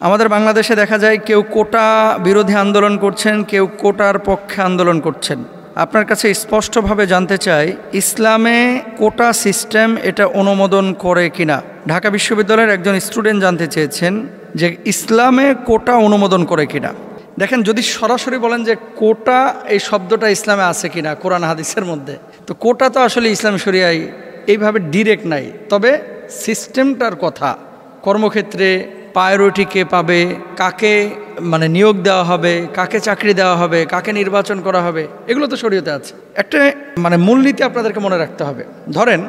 আমাদের বাংলাদেশে দেখা যায় কেউ কোটা বিরোধী আন্দোলন করছেন, কেউ কোটার পক্ষে আন্দোলন করছেন। আপনার কাছে স্পষ্টভাবে জানতে চাই, ইসলামে কোটা সিস্টেম এটা অনুমোদন করে কিনা। ঢাকা বিশ্ববিদ্যালয়ের একজন স্টুডেন্ট জানতে চেয়েছেন যে ইসলামে কোটা অনুমোদন করে কিনা। দেখেন, যদি সরাসরি বলেন যে কোটা এই শব্দটা ইসলামে আছে কিনা কোরআন হাদিসের মধ্যে, তো কোটা তো আসলে ইসলাম শরিয়ায় এইভাবে ডিরেক্ট নাই। তবে সিস্টেমটার কথা, কর্মক্ষেত্রে প্রায়োরিটি কে পাবে, কাকে নিয়োগ দেওয়া হবে, কাকে চাকরি দেওয়া হবে, কাকে নির্বাচন করা হবে, এগুলো তো শরীয়তে আছে। একটা মূলনীতি আপনাদেরকে মনে রাখতে হবে। ধরেন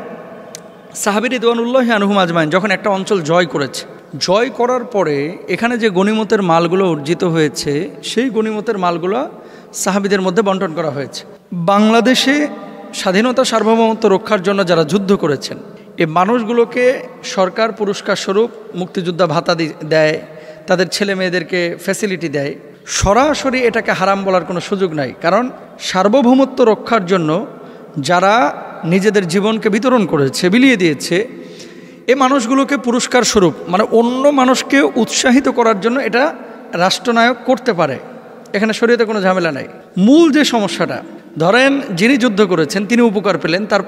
সাহাবী রিদওয়ানুল্লাহি আনহুম আজমাইন যখন একটা অঞ্চল জয় করেছে, জয় করার পরে এখানে যে গনিমতের মালগুলো অর্জিত হয়েছে, সেই গনিমতের মালগুলো সাহাবীদের মধ্যে বন্টন করা হয়েছে। বাংলাদেশে স্বাধীনতা সার্বভৌমত্ব রক্ষার জন্য যারা যুদ্ধ করেছেন, এই মানুষগুলোকে সরকার পুরস্কার স্বরূপ মুক্তিযোদ্ধা ভাতা দেয়, তাদের ছেলে মেয়েদেরকে ফ্যাসিলিটি দেয়। সরাসরি এটাকে হারাম বলার কোনো সুযোগ নাই, কারণ সার্বভৌমত্ব রক্ষার জন্য যারা নিজেদের জীবনকে বিতরণ করেছে, বিলিয়ে দিয়েছে, এই মানুষগুলোকে পুরস্কার স্বরূপ অন্য মানুষকে উৎসাহিত করার জন্য এটা রাষ্ট্রনায়ক করতে পারে। এখানে শরীয়তে কোনো ঝামেলা নাই। মূল যে সমস্যাটা, ধরেন যিনি যুদ্ধ করেছেন তিনি উপকার পেলেন, তার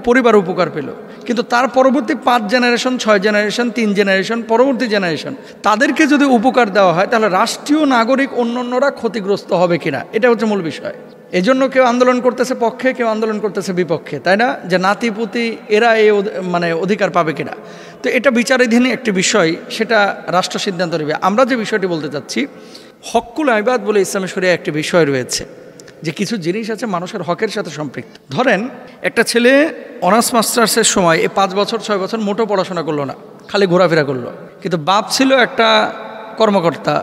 পরিবার উপকার পেল, কিন্তু তার পরবর্তী 5 জেনারেশন, 6 জেনারেশন, 3 জেনারেশন, পরবর্তী জেনারেশন, তাদেরকে যদি উপকার দেওয়া হয় তাহলে রাষ্ট্রীয় নাগরিক অন্যান্যরা ক্ষতিগ্রস্ত হবে কিনা, এটা হচ্ছে মূল বিষয়। এই জন্য কেউ আন্দোলন করতেছে পক্ষে, কেউ আন্দোলন করতেছে বিপক্ষে, তাই না? যে নাতিপুতি এরা এই অধিকার পাবে কিনা। তো এটা বিচারাধীন একটি বিষয়, সেটা রাষ্ট্র সিদ্ধান্ত নেবে। আমরা যে বিষয়টি বলতে চাচ্ছি, হকুল ইবাদ বলে ইসলামী শরিয়ায় একটি বিষয় রয়েছে, যে কিছু জিনিস আছে মানুষের হকের সাথে সম্পৃক্ত। ধরেন একটা ছেলে অনার্স মাস্টার্সের সময় 5 বছর 6 বছর মোটেও পড়াশোনা করলো না, খালি ঘোরাফেরা করলো, কিন্তু বাপ ছিল একটা কর্মকর্তা,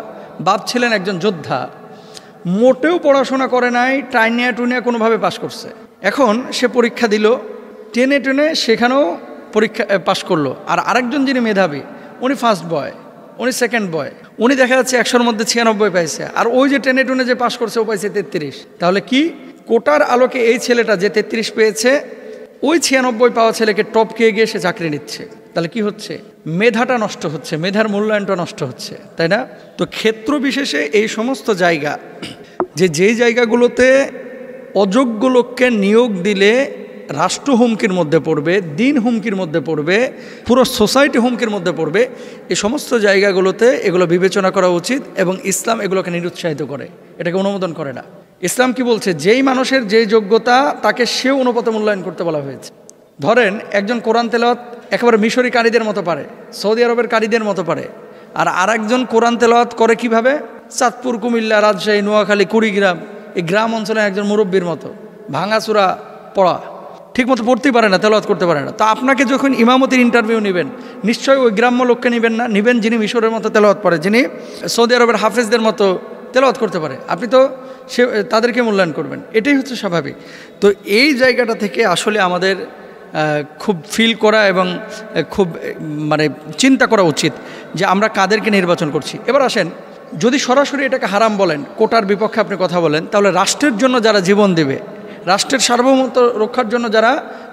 বাপ ছিলেন একজন যোদ্ধা, মোটেও পড়াশোনা করে নাই, টাইনিয়া টুনিয়া কোনোভাবে পাশ করছে। এখন সে পরীক্ষা দিল, টেনে টেনে সেখানেও পরীক্ষা পাশ করলো। আর আরেকজন যিনি মেধাবী, উনি ফার্স্ট বয়, উনি সেকেন্ড বয়, উনি দেখা যাচ্ছে 100-র মধ্যে 96 পাইছে, আর ওই যে টেনে টুনে যে পাশ করছে ও পাইছে 33। তাহলে কি কোটার আলোকে এই ছেলেটা যে 33 পেয়েছে, ওই 96 পাওয়া ছেলেকে টপকে গিয়ে সে চাকরি নিচ্ছে। তাহলে কি হচ্ছে? মেধাটা নষ্ট হচ্ছে, মেধার মূল্যায়নটা নষ্ট হচ্ছে, তাই না? তো ক্ষেত্র বিশেষে এই সমস্ত জায়গা, যেই জায়গাগুলোতে অযোগ্য লোককে নিয়োগ দিলে রাষ্ট্র হুমকির মধ্যে পড়বে, দিন হুমকির মধ্যে পড়বে, পুরো সোসাইটি হুমকির মধ্যে পড়বে, এই সমস্ত জায়গাগুলোতে এগুলো বিবেচনা করা উচিত। এবং ইসলাম এগুলোকে নিরুৎসাহিত করে, এটাকে অনুমোদন করে না। ইসলাম কি বলছে? যেই মানুষের যেই যোগ্যতা তাকে সে অনুপাতে মূল্যায়ন করতে বলা হয়েছে। ধরেন একজন কোরআন তেলাওয়াত একেবারে মিশরি কারীদের মতো পারে, সৌদি আরবের কারীদের মতো পারে, আর আরেকজন কোরআন তেলাওয়াত করে কিভাবে? চাঁদপুর, কুমিল্লা, রাজশাহী, নোয়াখালী, কুড়িগ্রাম, এই গ্রাম অঞ্চলে একজন মুরব্বীর মতো ভাঙাচুরা পড়া, ঠিকমতো পড়তেই পারে না, তেলাওয়াত করতে পারে না। তো আপনাকে যখন ইমামতির ইন্টারভিউ নেবেন, নিশ্চয়ই ওই গ্রাম্য লোককে নেবেন না, নেবেন যিনি মিশরের মতো তেলাওয়াত পড়ে, যিনি সৌদি আরবের হাফেজদের মতো তেলাওয়াত করতে পারে। আপনি তো তাদেরকে মূল্যায়ন করবেন, এটাই হচ্ছে স্বাভাবিক। তো এই জায়গাটা থেকে আসলে আমাদের খুব ফিল করা এবং খুব চিন্তা করা উচিত যে আমরা কাদেরকে নির্বাচন করছি। এবার আসেন, যদি সরাসরি এটাকে হারাম বলেন, কোটার বিপক্ষে আপনি কথা বলেন, তাহলে রাষ্ট্রের জন্য যারা জীবন দেবে, রাষ্ট্রের সার্বভৌমত্ব রক্ষার জন্য যারা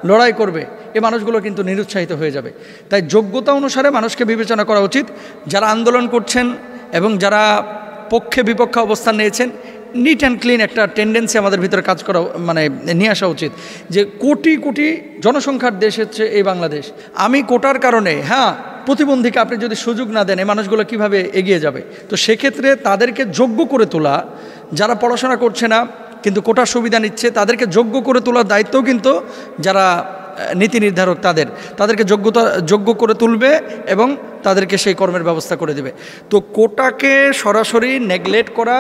লড়াই করবে, এই মানুষগুলো কিন্তু নিরুৎসাহিত হয়ে যাবে। তাই যোগ্যতা অনুসারে মানুষকে বিবেচনা করা উচিত। যারা আন্দোলন করছেন এবং যারা পক্ষে বিপক্ষে অবস্থান নিয়েছেন, নিট অ্যান্ড ক্লিন একটা টেন্ডেন্সি আমাদের ভিতরে কাজ করা নিয়ে আসা উচিত, যে কোটি কোটি জনসংখ্যার দেশ হচ্ছে এই বাংলাদেশ। আমি কোটার কারণে প্রতিবন্ধীকে আপনি যদি সুযোগ না দেন, এই মানুষগুলো কিভাবে এগিয়ে যাবে? তো সেক্ষেত্রে তাদেরকে যোগ্য করে তোলা, যারা পড়াশোনা করছে না কিন্তু কোটার সুবিধা নিচ্ছে, তাদেরকে যোগ্য করে তোলার দায়িত্বও কিন্তু যারা নীতি নির্ধারক তাদেরকে যোগ্য করে তুলবে এবং তাদেরকে সেই কর্মের ব্যবস্থা করে দেবে। তো কোটাকে সরাসরি নেগলেক্ট করা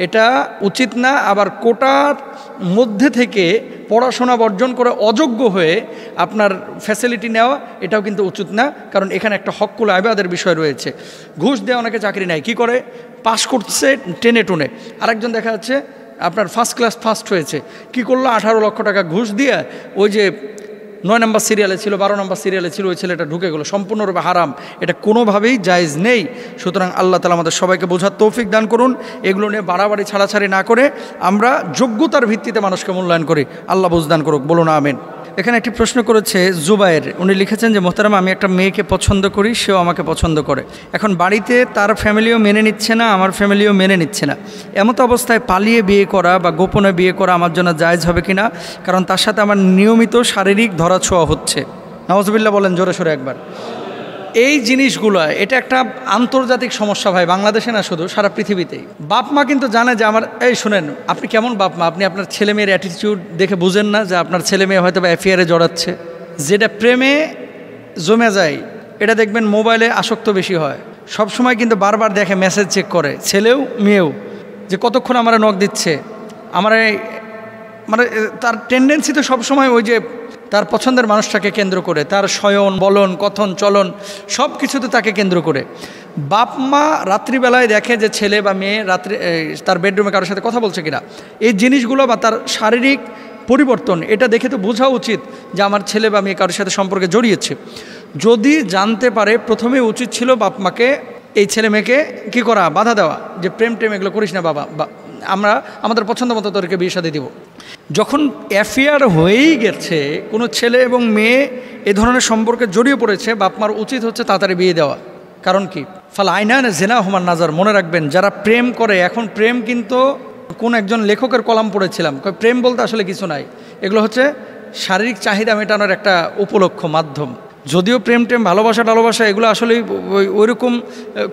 এটা উচিত না। আবার কোটার মধ্যে থেকে পড়াশোনা বর্জন করে অযোগ্য হয়ে আপনার ফ্যাসিলিটি নেওয়া, এটাও কিন্তু উচিত না। কারণ এখানে একটা হকুল ইবাদের বিষয় রয়েছে। ঘুষ দেওয়া অনেকে চাকরি নেয়, কি করে? পাশ করছে টেনে টুনে। আরেকজন দেখা যাচ্ছে আপনার ফার্স্ট ক্লাস ফার্স্ট হয়েছে, কি করলো? 18 লক্ষ টাকা ঘুষ দিয়ে ওই যে 9 নম্বর সিরিয়ালে ছিল, 12 নম্বর সিরিয়ালে ছিল, ওই ছেলেটা ঢুকে গেলো। সম্পূর্ণরূপে হারাম, এটা কোনোভাবেই জায়েজ নেই। সুতরাং আল্লাহ তাআলা আমাদের সবাইকে বোঝার তৌফিক দান করুন। এগুলো নিয়ে বাড়াবাড়ি ছাড়াছাড়ি না করে আমরা যোগ্যতার ভিত্তিতে মানুষকে মূল্যায়ন করি। আল্লাহ বুঝদান করুক, বলুন আমিন। এখানে একটি প্রশ্ন করেছে জুবায়ের, উনি লিখেছেন যে মোহতারাম, আমি একটা মেয়েকে পছন্দ করি, সেও আমাকে পছন্দ করে। এখন বাড়িতে তার ফ্যামিলিও মেনে নিচ্ছে না, আমার ফ্যামিলিও মেনে নিচ্ছে না। এমত অবস্থায় পালিয়ে বিয়ে করা বা গোপনে বিয়ে করা আমার জন্য জায়েজ হবে কিনা? কারণ তার সাথে আমার নিয়মিত শারীরিক ধরাছোঁয়া হচ্ছে। নাউজুবিল্লাহ বলেন জোরে সোরে একবার। এই জিনিসগুলো এটা একটা আন্তর্জাতিক সমস্যা ভাই, বাংলাদেশে না শুধু, সারা পৃথিবীতেই। বাপ মা কিন্তু জানে যে আমার, এই শুনেন, আপনি কেমন বাপ মা, আপনি আপনার ছেলে মেয়ের অ্যাটিটিউড দেখে বুঝেন না যে আপনার ছেলে মেয়ে হয়তো বা অ্যাফেয়ারে জড়াচ্ছে। যেটা প্রেমে জমে যায় এটা দেখবেন মোবাইলে আসক্ত বেশি হয়। সব সময় কিন্তু বারবার দেখে, মেসেজ চেক করে, ছেলেও মেয়েও, যে কতক্ষণ আমার নক দিচ্ছে। আমার মানে তার টেন্ডেন্সি তো সবসময় ওই যে তার পছন্দের মানুষটাকে কেন্দ্র করে, তার শয়ন বলন কথন চলন সব কিছুতে তাকে কেন্দ্র করে। বাপ মা রাত্রিবেলায় দেখে যে ছেলে বা মেয়ে রাত্রি তার বেডরুমে কারোর সাথে কথা বলছে কিনা, এই জিনিসগুলো বা তার শারীরিক পরিবর্তন এটা দেখে তো বোঝা উচিত যে আমার ছেলে বা মেয়ে কারোর সাথে সম্পর্কে জড়িয়েছে। যদি জানতে পারে, প্রথমে উচিত ছিল বাপ মাকে এই ছেলে মেয়েকে কী করা, বাধা দেওয়া, যে প্রেম টেম এগুলো করিস না বাবা, আমরা আমাদের পছন্দ মতো তোদেরকে বিয়ে শাদী দিব। যখন অ্যাফেয়ার হয়েই গেছে, কোনো ছেলে এবং মেয়ে এ ধরনের সম্পর্কে জড়িয়ে পড়েছে, বাপমার উচিত হচ্ছে তাড়াতাড়ি বিয়ে দেওয়া। কারণ কি, ফাল আইনান জেনা হুমান নাজার, মনে রাখবেন যারা প্রেম করে, এখন প্রেম কিন্তু কোন একজন লেখকের কলাম পড়েছিলাম, প্রেম বলতে আসলে কিছু নাই, এগুলো হচ্ছে শারীরিক চাহিদা মেটানোর একটা উপলক্ষ, মাধ্যম। যদিও প্রেম টেম ভালোবাসা এগুলো আসলে ওইরকম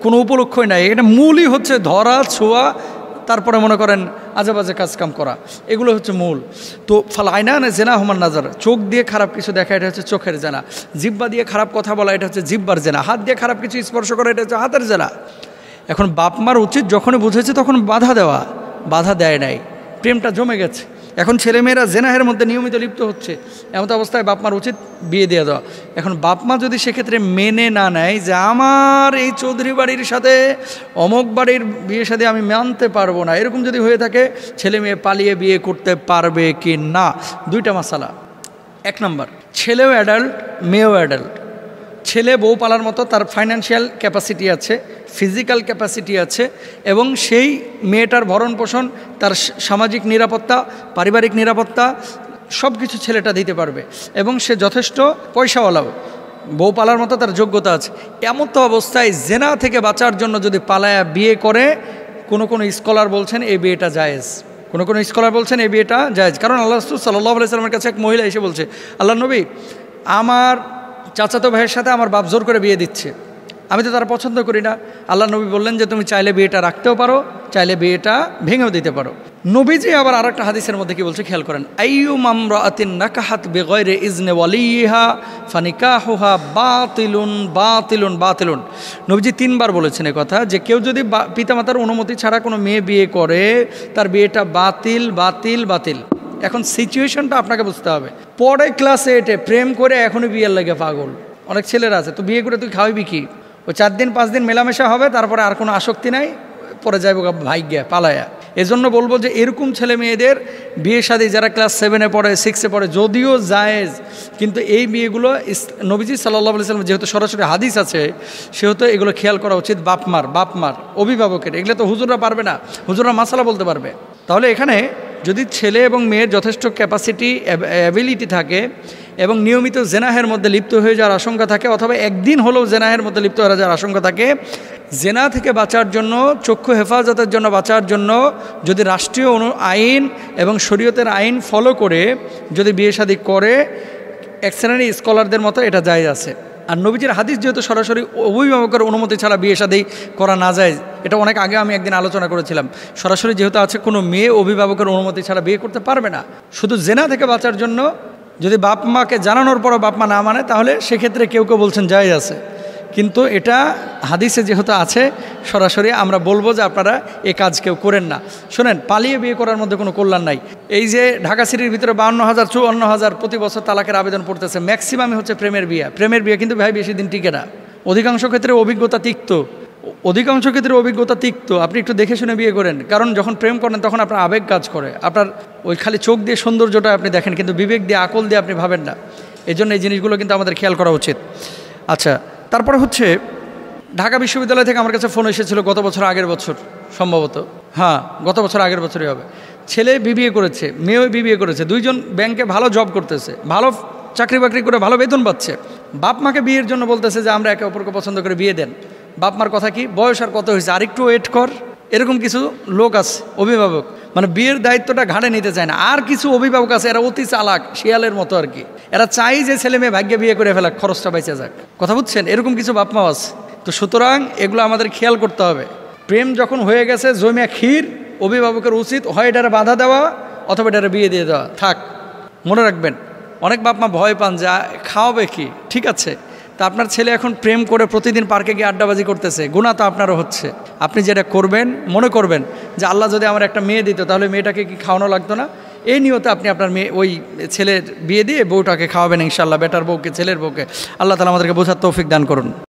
কোনো উপলক্ষই নাই, এটা মূলই হচ্ছে ধরা ছোঁয়া, তারপরে মনে করেন আজেবাজে কাজকাম করা, এগুলো হচ্ছে মূল। তো ফাল আইনান জেনা হুমান নাজার, চোখ দিয়ে খারাপ কিছু দেখা এটা হচ্ছে চোখের জেনা, জিব্বা দিয়ে খারাপ কথা বলা এটা হচ্ছে জিব্বার জেনা, হাত দিয়ে খারাপ কিছু স্পর্শ করা এটা হচ্ছে হাতের জেনা। এখন বাপ মার উচিত যখনই বুঝেছে তখন বাধা দেওয়া, বাধা দেয় নাই, প্রেমটা জমে গেছে। এখন ছেলেমেয়েরা জেনাহের মধ্যে নিয়মিত লিপ্ত হচ্ছে, এমন অবস্থায় বাপমার উচিত বিয়ে দিয়ে দেওয়া। এখন বাপমা যদি সেক্ষেত্রে মেনে না নেয় যে আমার এই চৌধুরী বাড়ির সাথে অমুক বাড়ির বিয়ে সাথে আমি মানতে পারবো না, এরকম যদি হয়ে থাকে, ছেলে মেয়ে পালিয়ে বিয়ে করতে পারবে কি না? দুইটা মাসালা। এক নম্বর, ছেলেও অ্যাডাল্ট মেয়েও অ্যাডাল্ট। ছেলে বউ পালার মতো তার ফাইন্যান্সিয়াল ক্যাপাসিটি আছে, ফিজিক্যাল ক্যাপাসিটি আছে, এবং সেই মেয়েটার ভরণ পোষণ, তার সামাজিক নিরাপত্তা, পারিবারিক নিরাপত্তা সব কিছু ছেলেটা দিতে পারবে, এবং সে যথেষ্ট পয়সাওয়ালাও, বউ পালার মতো তার যোগ্যতা আছে। এমন তো অবস্থায় জেনা থেকে বাঁচার জন্য যদি পালায়া বিয়ে করে, কোনো স্কলার বলছেন এই বিয়েটা জায়েজ, কোনো স্কলার বলছেন এই বিয়েটা জায়েজ। কারণ আল্লাহ রাসূল সাল্লাল্লাহু আলাইহি ওয়াসাল্লামের কাছে এক মহিলা এসে বলছে, আল্লাহ নবী, আমার চাচাতো ভাইয়ের সাথে আমার বাপ জোর করে বিয়ে দিচ্ছে, আমি তো তারা পছন্দ করি না। আল্লাহ নবী বললেন যে তুমি চাইলে বিয়েটা রাখতেও পারো, চাইলে বিয়েটা ভেঙেও দিতে পারো। নবীজি আবার আরেকটা হাদিসের মধ্যে কি বলছে খেয়াল করেন, আইয়ুমা ইমরাআতিন নাকাহাত বিগাইরি ইজনি ওয়ালিহা ফানিকাহুহা বাতিলুন বাতিলুন বাতিলুন। নবীজি 3 বার বলেছেন এই কথা, যে কেউ যদি পিতামাতার অনুমতি ছাড়া কোনো মেয়ে বিয়ে করে, তার বিয়েটা বাতিল বাতিল বাতিল। এখন সিচুয়েশনটা আপনাকে বুঝতে হবে। পরে ক্লাস 8-এ প্রেম করে এখনই বিয়ের লাগে পাগল অনেক ছেলেরা আছে, তো বিয়ে করে তুই খাওয়াবি কি? ও 4 দিন 5 দিন মেলামেশা হবে, তারপরে আর কোনো আসক্তি নাই, পরে যাইব ভাগ্যা পালায়া। এজন্য বলবো যে এরকম ছেলে মেয়েদের বিয়ে শাদী যারা ক্লাস 7-এ পড়ে 6-এ পড়ে যদিও জায়েজ, কিন্তু এই বিয়েগুলো নবীজি সাল্লাল্লাহু আলাইহি ওয়াসাল্লাম যেহেতু সরাসরি হাদিস আছে, সেহেতু এগুলো খেয়াল করা উচিত বাপমার অভিভাবকের। এগুলো তো হুজুররা পারবে না, হুজুররা মাসালা বলতে পারবে। তাহলে এখানে যদি ছেলে এবং মেয়ের যথেষ্ট ক্যাপাসিটি অ্যাবিলিটি থাকে এবং নিয়মিত জেনাহের মধ্যে লিপ্ত হয়ে যাওয়ার আশঙ্কা থাকে, অথবা একদিন হলেও জেনাহের মধ্যে লিপ্ত হয়ে যাওয়ার আশঙ্কা থাকে, জেনা থেকে বাঁচার জন্য, চক্ষু হেফাজতের জন্য বাঁচার জন্য যদি রাষ্ট্রীয় আইন এবং শরীয়তের আইন ফলো করে যদি বিয়ে শাদী করে, এক শ্রেণীর স্কলারদের মতো এটা জায়েজ আছে। আর নবীজির হাদিস যেহেতু সরাসরি অভিভাবকের অনুমতি ছাড়া বিয়ে শাদী করা না যায়, এটা অনেক আগে আমি একদিন আলোচনা করেছিলাম। সরাসরি যেহেতু আছে, কোনো মেয়ে অভিভাবকের অনুমতি ছাড়া বিয়ে করতে পারবে না। শুধু জেনা থেকে বাঁচার জন্য যদি বাপ মাকে জানানোর পরও বাপ মা না মানে, তাহলে সেক্ষেত্রে কেউ বলছেন জায়েজ আছে। কিন্তু এটা হাদিসে যেহেতু আছে, সরাসরি আমরা বলবো যে আপনারা এ কাজ কেউ করেন না। শোনেন, পালিয়ে বিয়ে করার মধ্যে কোনো কল্যাণ নাই। এই যে ঢাকা সিটির ভিতরে 52,000 54,000 প্রতি বছর তালাকের আবেদন পড়তেছে, ম্যাক্সিমামই হচ্ছে প্রেমের বিয়ে কিন্তু ভাই বেশি দিন টিকে না। অধিকাংশ ক্ষেত্রে অভিজ্ঞতা তিক্ত। আপনি একটু দেখে শুনে বিয়ে করেন, কারণ যখন প্রেম করেন তখন আপনার আবেগ কাজ করে, আপনার ওই খালি চোখ দিয়ে সৌন্দর্যটা আপনি দেখেন, কিন্তু বিবেক দিয়ে আকল দিয়ে আপনি ভাবেন না। এই জন্য এই জিনিসগুলো কিন্তু আমাদের খেয়াল করা উচিত। আচ্ছা, তারপরে হচ্ছে ঢাকা বিশ্ববিদ্যালয় থেকে আমার কাছে ফোন এসেছিল গত বছর আগের বছর, সম্ভবত গত বছর আগের বছরই হবে। ছেলে বিবিএ করেছে, মেয়েও বিবিএ করেছে, দুইজন ব্যাংকে ভালো জব করতেছে, ভালো চাকরি বাকরি করে ভালো বেতন পাচ্ছে, বাপ মাকে বিয়ের জন্য বলতেছে যে আমরা একে অপরকে পছন্দ করে বিয়ে দেন। বাপ মার কথা কি, বয়স আর কত হয়েছে, আরেকটু ওয়েট কর। এরকম কিছু লোক আছে অভিভাবক, মানে বিয়ের দায়িত্বটা ঘাড়ে নিতে চায় না। আর কিছু অভিভাবক আছে, এরা অতি চালাক, শিয়ালের মতো আর কি। এরা চাই যে ছেলে মেয়ে ভাগ্যে বিয়ে করে ফেলাক, খরচটা বেঁচে যাক। কথা বুঝছেন? এরকম কিছু বাপ মাও আছে। তো সুতরাং এগুলো আমাদের খেয়াল করতে হবে। প্রেম যখন হয়ে গেছে জমিয়া ক্ষীর, অভিভাবকের উচিত হয় এটারে বাধা দেওয়া অথবা এটারে বিয়ে দিয়ে দেওয়া। থাক, মনে রাখবেন। অনেক বাপ মা ভয় পান যা খাওয়াবে কি, ঠিক আছে। তা আপনার ছেলে এখন প্রেম করে প্রতিদিন পার্কে গিয়ে আড্ডাবাজি করতেছে, গুনাহ তো আপনারও হচ্ছে। আপনি যেটা করবেন, মনে করবেন যে আল্লাহ যদি আমার একটা মেয়ে দিত তাহলে মেয়েটাকে কি খাওয়ানো লাগতো না। এই নিয়তে আপনি আপনার মেয়ে ওই ছেলের বিয়ে দিয়ে বউটাকে খাওয়াবেন ইনশাআল্লাহ, বেটার বউকে, ছেলের বউকে। আল্লাহ তাআলা আমাদেরকে বোঝার তৌফিক দান করুন।